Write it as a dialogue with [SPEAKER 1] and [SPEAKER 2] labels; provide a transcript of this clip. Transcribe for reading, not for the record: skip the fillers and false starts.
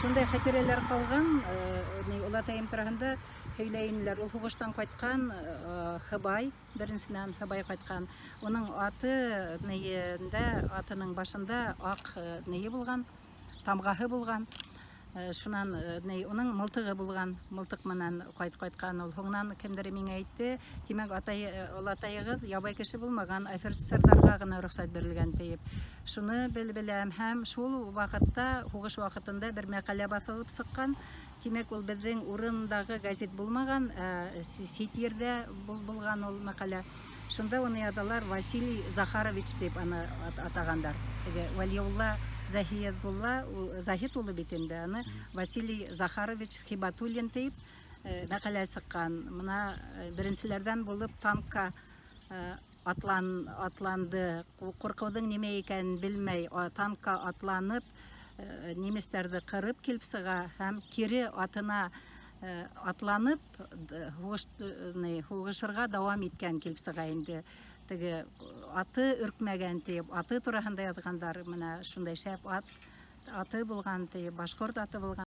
[SPEAKER 1] Шундай хатирәләр калган, олатайым турында һөйләйнеләр. Ул хугыштан кайткан Хыбай, беренчедән Хыбай кайткан. Уның атының башында ак булган, тамгасы булган. Шунан уның мылтыгы булган, мылтык менән кайткан ул. Соңнан кемдер миңа әйтте, тимәк олатайыгыз ябай кеше булмаган, офицерларга гына рөхсәт бирелгән дип. Шуны беләм һәм шул вакытта, хугыш вакытында бер мәкалә басылып чыккан. Тимәк ул безнең урындагы газет булмаган, Ситирдә булган ул мәкалә. Шунда уны язалар Василий Захарович дип аны атагандар. Валиулла Захит улы бит инде, аны Василий Захарович Хибатуллин дип мәкалә чыккан. Мына беренчеләрдән булып танкка атланды. Куркудың нимә икәнен белмәй, танкка атланып, немецләрне кырып килеп чыга һәм кире атына атланып хугышырга дәвам иткән килеп чыга инде. Теге аты өркмәгән дип, аты турында язгандар, менә шундай шәп аты булган дип, башкорт аты булган.